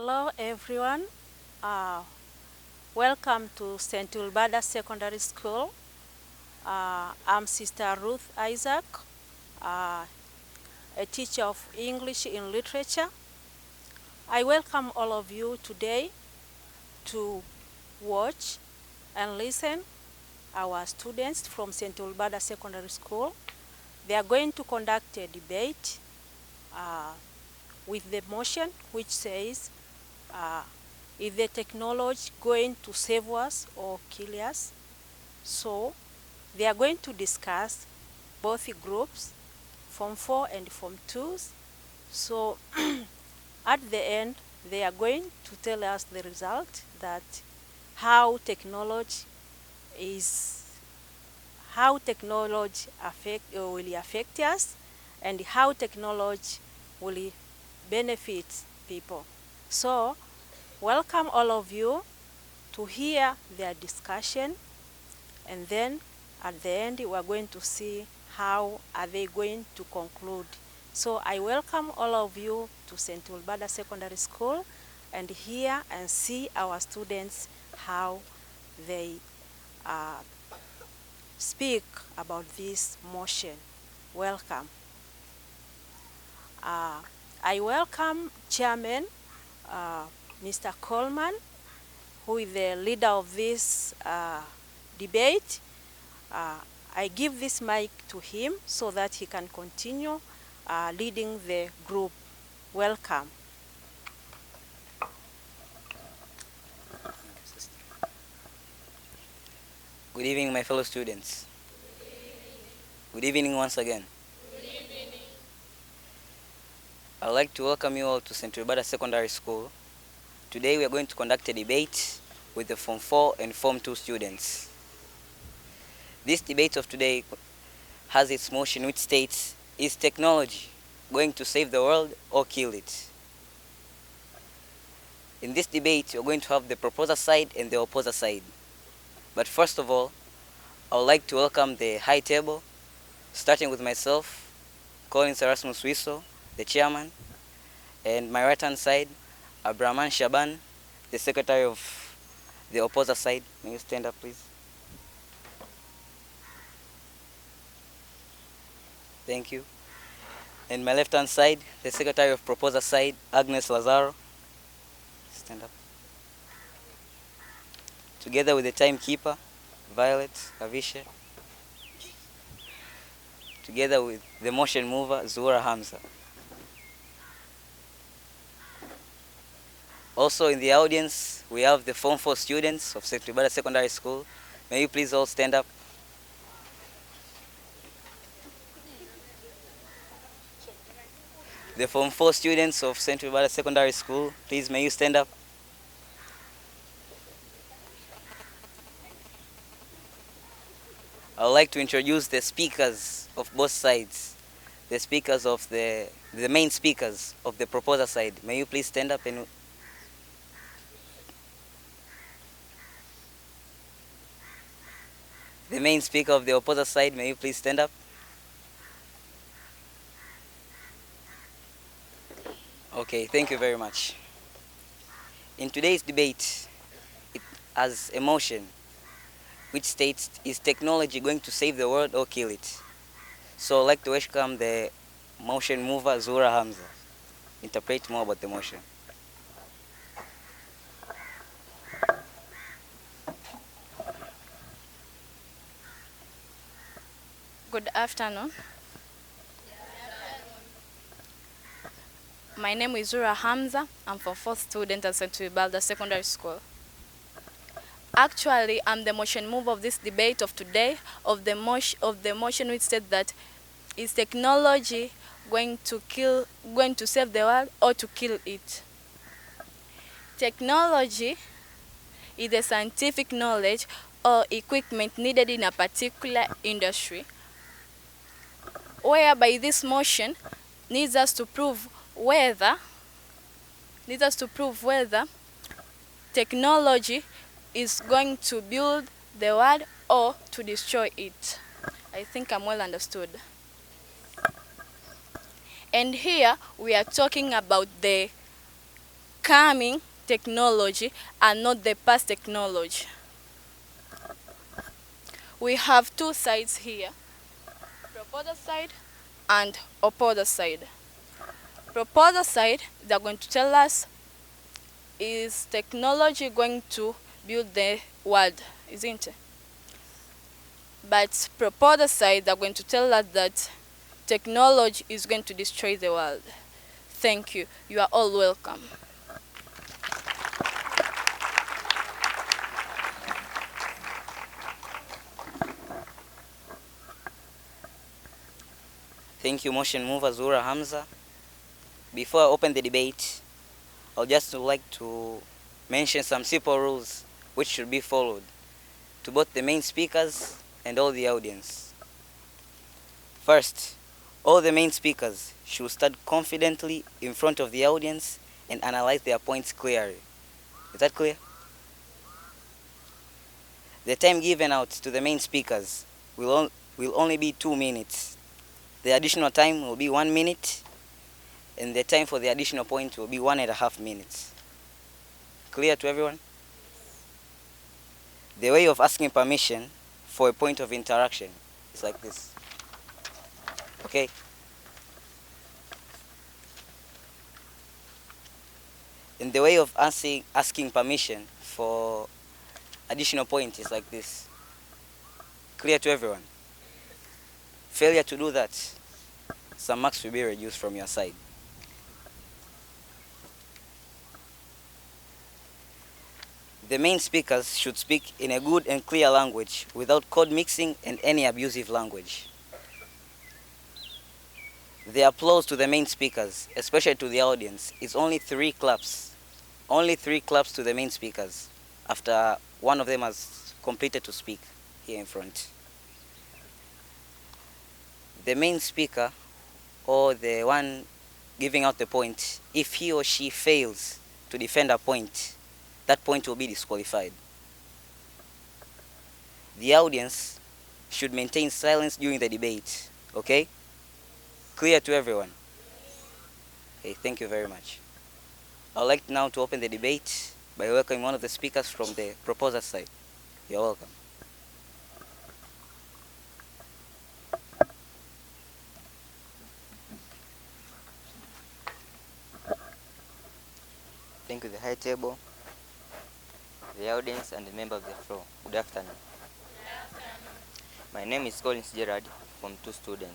Hello everyone. Uh, Welcome to St. Ulbada Secondary School. I'm Sister Ruth Isaac, uh, a teacher of English in literature. I welcome all of you today to watch and listen our students from St. Ulbada Secondary School. They are going to conduct a debate with the motion which says, is the technology going to save us or kill us? So they are going to discuss both groups, Form 4 and Form 2s. So at the end, they are going to tell us the result, that how technology will affect us, and how technology will benefit people. So welcome all of you to hear their discussion, and then at the end we are going to see how are they going to conclude. So I welcome all of you to St. Ulbada Secondary School, and hear and see our students how they speak about this motion. Welcome. I welcome Chairman Mr. Coleman, who is the leader of this debate. I give this mic to him so that he can continue leading the group. Welcome. Good evening, my fellow students. Good evening once again. I'd like to welcome you all to St. Ulbada Secondary School. Today we are going to conduct a debate with the Form 4 and Form 2 students. This debate of today has its motion which states, is technology going to save the world or kill it? In this debate, you're going to have the proposer side and the opposer side. But first of all, I would like to welcome the high table, starting with myself, Collins Erasmus Wiso, the chairman, and my right-hand side, Abraman Shaban, the secretary of the opposer side. May you stand up, please? Thank you. And my left-hand side, the secretary of proposer side, Agnes Lazaro. Stand up. Together with the timekeeper, Violet Avisha. Together with the motion mover, Zuhura Hamza. Also in the audience, we have the Form 4 students of St. Ulbada Secondary School. May you please all stand up. The Form 4 students of St. Ulbada Secondary School, please may you stand up. I would like to introduce the speakers of both sides, the speakers of the main speakers of the proposer side. May you please stand up and the main speaker of the opposer side, may you please stand up. Okay, thank you very much. In today's debate, it has a motion which states, is technology going to save the world or kill it? So I'd like to welcome the motion mover, Zuhura Hamza. Interpret more about the motion. Good afternoon. My name is Zura Hamza. I'm for 4th student at St. Ulbada Secondary School. Actually, I'm the motion mover of this debate of today, of the motion which said that, is technology going to save the world or to kill it? Technology is the scientific knowledge or equipment needed in a particular industry, whereby this motion needs us to prove whether technology is going to build the world or to destroy it. I think I'm well understood. And here we are talking about the coming technology and not the past technology. We have two sides here, proposer side and opposer side. Proposer side, they're going to tell us, is technology going to build the world, isn't it? But proposer side, they're going to tell us that technology is going to destroy the world. Thank you. You are all welcome. Thank you, motion mover Zura Hamza. Before I open the debate, I'll just like to mention some simple rules which should be followed to both the main speakers and all the audience. First, all the main speakers should stand confidently in front of the audience and analyze their points clearly. Is that clear? The time given out to the main speakers will only be 2 minutes. The additional time will be 1 minute, and the time for the additional point will be 1.5 minutes. Clear to everyone? The way of asking permission for a point of interaction is like this. Okay? And the way of asking permission for additional point is like this. Clear to everyone? Failure to do that, some marks will be reduced from your side. The main speakers should speak in a good and clear language without code mixing and any abusive language. The applause to the main speakers, especially to the audience, is only 3 claps. Only 3 claps to the main speakers after one of them has completed to speak here in front. The main speaker, or the one giving out the point, if he or she fails to defend a point, that point will be disqualified. The audience should maintain silence during the debate, okay? Clear to everyone? Okay, thank you very much. I'd like now to open the debate by welcoming one of the speakers from the proposer side. You're welcome. Thank you, the high table, the audience, and the member of the floor. Good afternoon. My name is Collins Gerard from 2 Student.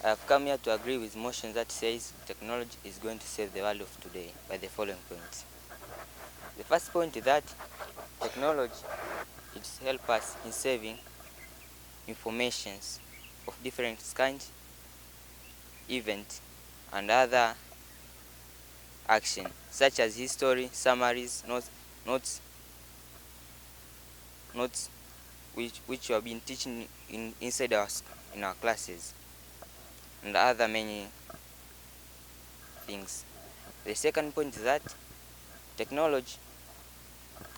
I have come here to agree with motion that says technology is going to save the world of today by the following points. The first point is that technology is help us in saving informations of different kinds, events, and other action, such as history, summaries, notes which we have been teaching inside in our classes, and other many things. The second point is that technology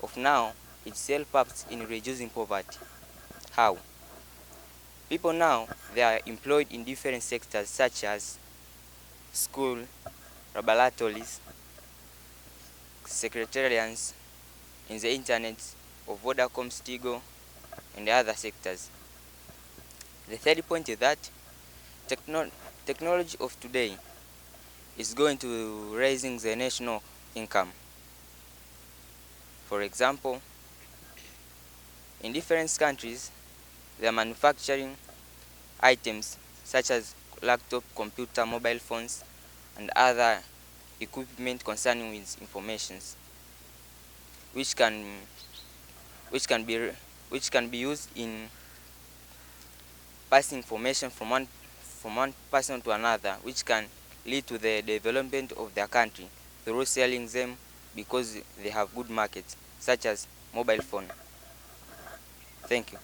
of now it helps us in reducing poverty. How? People now, they are employed in different sectors such as school, laboratories, secretarians, in the internet of Vodacom, Tigo, and other sectors. The third point is that technology of today is going to raising the national income. For example, in different countries, they are manufacturing items such as laptop, computer, mobile phones, and other equipment concerning with informations, which can be used in passing information from one person to another, which can lead to the development of their country through selling them because they have good markets, such as mobile phone. Thank you.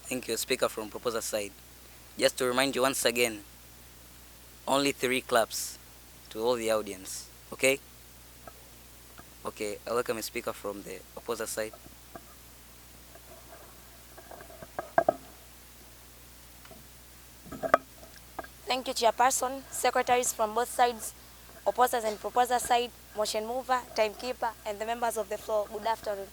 Thank you, speaker from proposer side. Just to remind you once again, only 3 claps to all the audience, okay? Okay, I welcome a speaker from the opposer side. Thank you, Chairperson, secretaries from both sides, opposers and proposer side, motion mover, timekeeper, and the members of the floor. Good afternoon.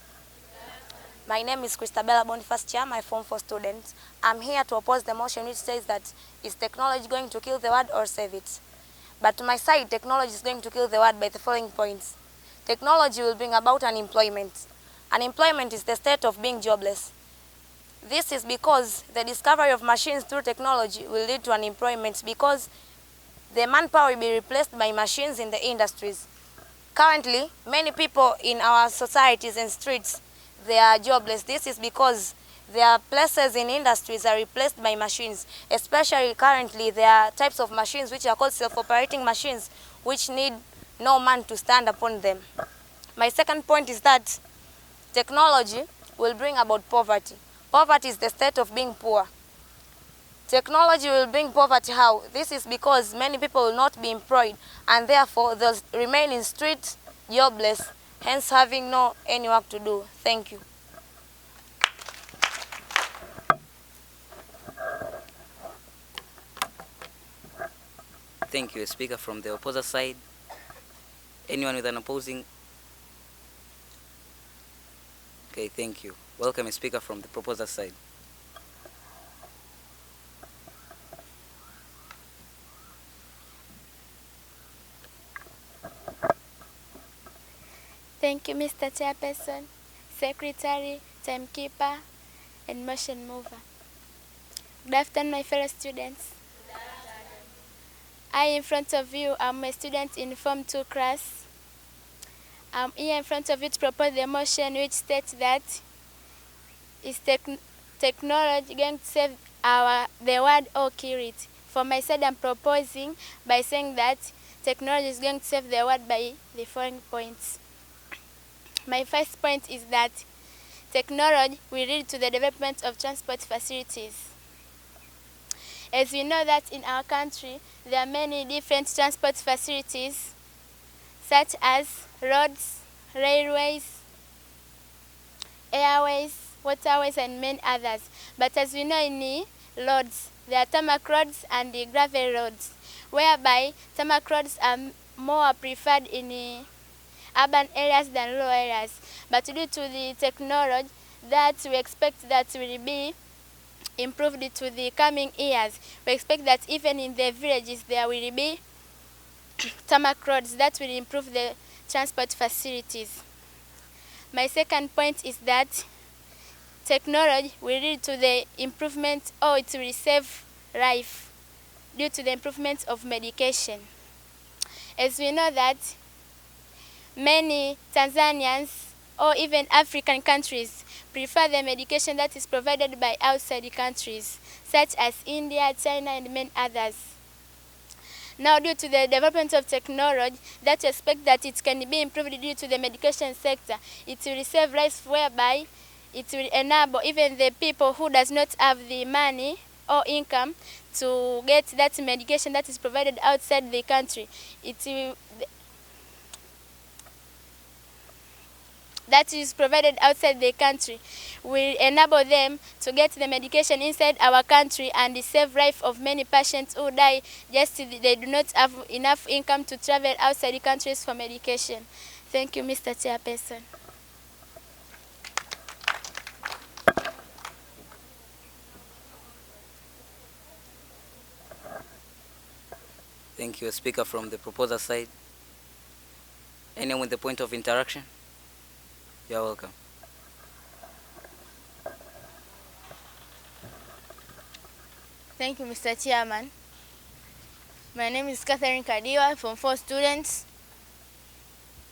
My name is Christabella Boniface Chia, my Form 4 student. I'm here to oppose the motion which says that is technology going to kill the world or save it? But to my side, technology is going to kill the world by the following points. Technology will bring about unemployment. Unemployment is the state of being jobless. This is because the discovery of machines through technology will lead to unemployment because the manpower will be replaced by machines in the industries. Currently, many people in our societies and streets, they are jobless. This is because their places in industries are replaced by machines. Especially currently, there are types of machines which are called self-operating machines, which need no man to stand upon them. My second point is that technology will bring about poverty. Poverty is the state of being poor. Technology will bring poverty how? This is because many people will not be employed and therefore they'll remain in streets jobless, hence having no any work to do. Thank you. Thank you. A speaker from the opposer side. Anyone with an opposing? Okay, thank you. Welcome a speaker from the proposer side. Thank you, Mr. Chairperson, Secretary, Timekeeper, and Motion Mover. Good afternoon, my fellow students. I, in front of you, am a student in Form 2 class. I'm here in front of you to propose the motion which states that is technology going to save the world or kill it. For my side, I'm proposing by saying that technology is going to save the world by the following points. My first point is that technology will lead to the development of transport facilities. As we know that in our country, there are many different transport facilities, such as roads, railways, airways, waterways, and many others. But as we know in roads, there are tarmac roads and the gravel roads, whereby tarmac roads are more preferred in urban areas than rural areas. But due to the technology that we expect that will be improved to the coming years, we expect that even in the villages there will be tarmac roads that will improve the transport facilities. My second point is that technology will lead to the improvement, or it will save life due to the improvement of medication. As we know that many Tanzanians or even African countries prefer the medication that is provided by outside countries, such as India, China, and many others. Now, due to the development of technology, that we expect that it can be improved due to the medication sector, it will save lives, whereby it will enable even the people who does not have the money or income to get that medication that is provided outside the country. That is provided outside the country will enable them to get the medication inside our country and save life of many patients who die just they do not have enough income to travel outside the countries for medication. Thank you, Mr. Chairperson. Thank you. A speaker from the proposer side. Anyone with the point of interaction? You're welcome. Thank you, Mr. Chairman. My name is Catherine Kadiwa from 4 students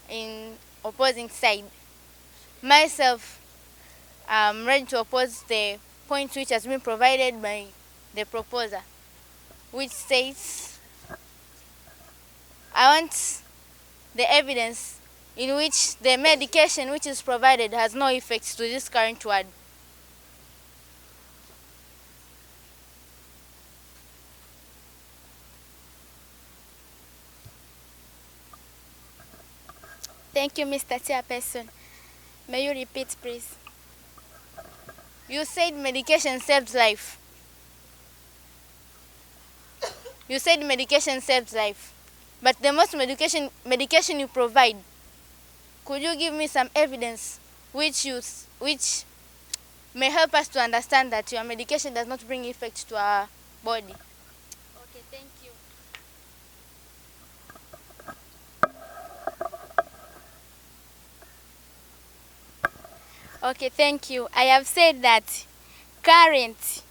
in opposing side. Myself, I'm ready to oppose the point which has been provided by the proposer, which states, I want the evidence in which the medication which is provided has no effects to this current world. Thank you, Mr. Chairperson. May you repeat, please? You said medication saves life. You said medication saves life. But the most medication you provide, could you give me some evidence which may help us to understand that your medication does not bring effect to our body? Okay, thank you. Okay, thank you. I have said that current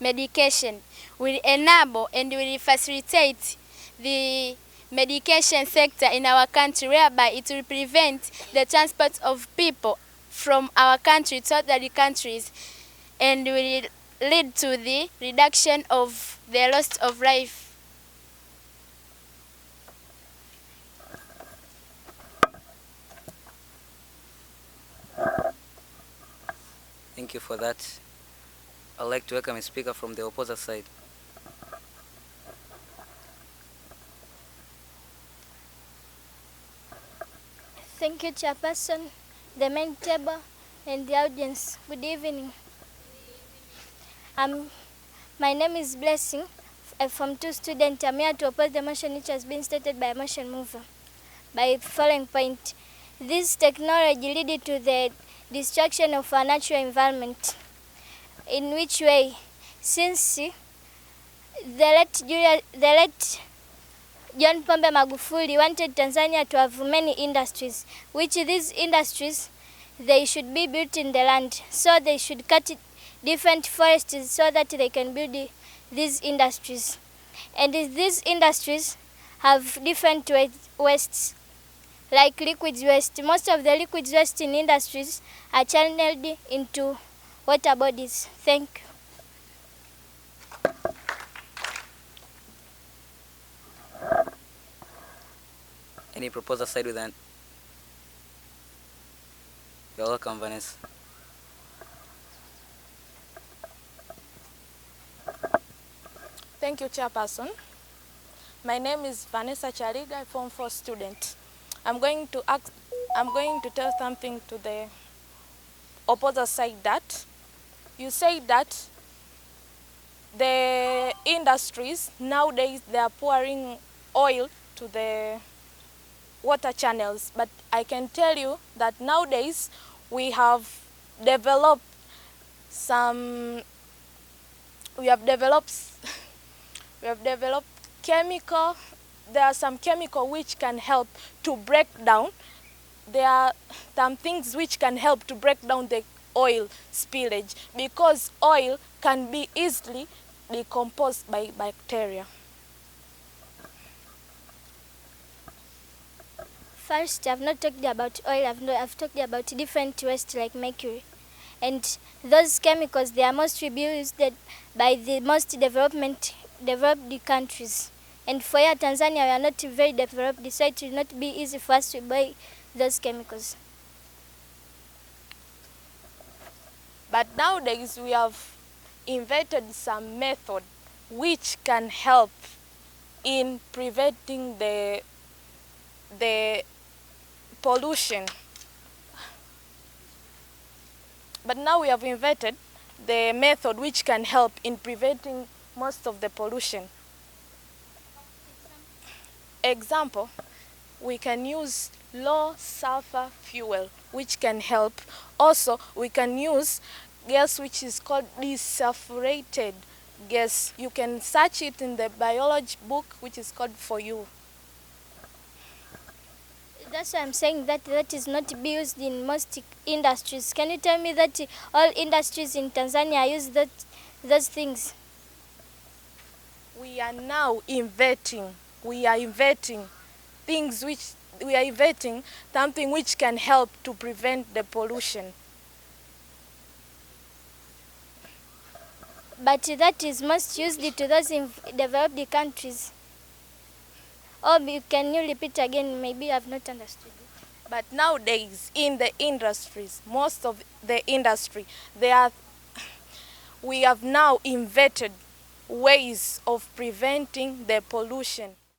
medication will enable and will facilitate the medication sector in our country, whereby it will prevent the transport of people from our country to other countries and will lead to the reduction of the loss of life. Thank you for that. I'd like to welcome a speaker from the opposite side. Thank you, Chairperson, the main table, and the audience. Good evening. My name is Blessing. I'm from 2 student. I'm here to oppose the motion which has been stated by a motion mover. By the following point, this technology leading to the destruction of our natural environment. In which way? Since the late John Pombe Magufuli wanted Tanzania to have many industries, which these industries, they should be built in the land. So they should cut different forests so that they can build these industries. And these industries have different wastes, like liquid waste. Most of the liquid waste in industries are channeled into water bodies. Thank you. Any proposal side with that? You're welcome, Vanessa. Thank you, Chairperson. My name is Vanessa Chariga, Form 4 student. I'm going to tell something to the opposite side that you say that the industries nowadays they are pouring oil to the water channels, but I can tell you that nowadays we have developed chemical. There are some chemical which can help to break down. There are some things which can help to break down the oil spillage, because oil can be easily decomposed by bacteria. First, I've not talked about oil. I've talked about different waste like mercury. And those chemicals, they are mostly used by the most developed countries. And for here, Tanzania, we are not very developed, so it will not be easy for us to buy those chemicals. But nowadays we have invented some method which can help in preventing the pollution. But now we have invented the method which can help in preventing most of the pollution. Example, we can use low sulfur fuel, which can help. Also, we can use gas which is called desulfurated gas. You can search it in the biology book, which is called For You. That's why I'm saying that is not be used in most industries. Can you tell me that all industries in Tanzania use those things? We are now inventing. We are inventing something which can help to prevent the pollution. But that is most used to those in developed countries. Or can you repeat again? Maybe I've not understood it. But nowadays, in the industries, most of the industry, we have now invented ways of preventing the pollution.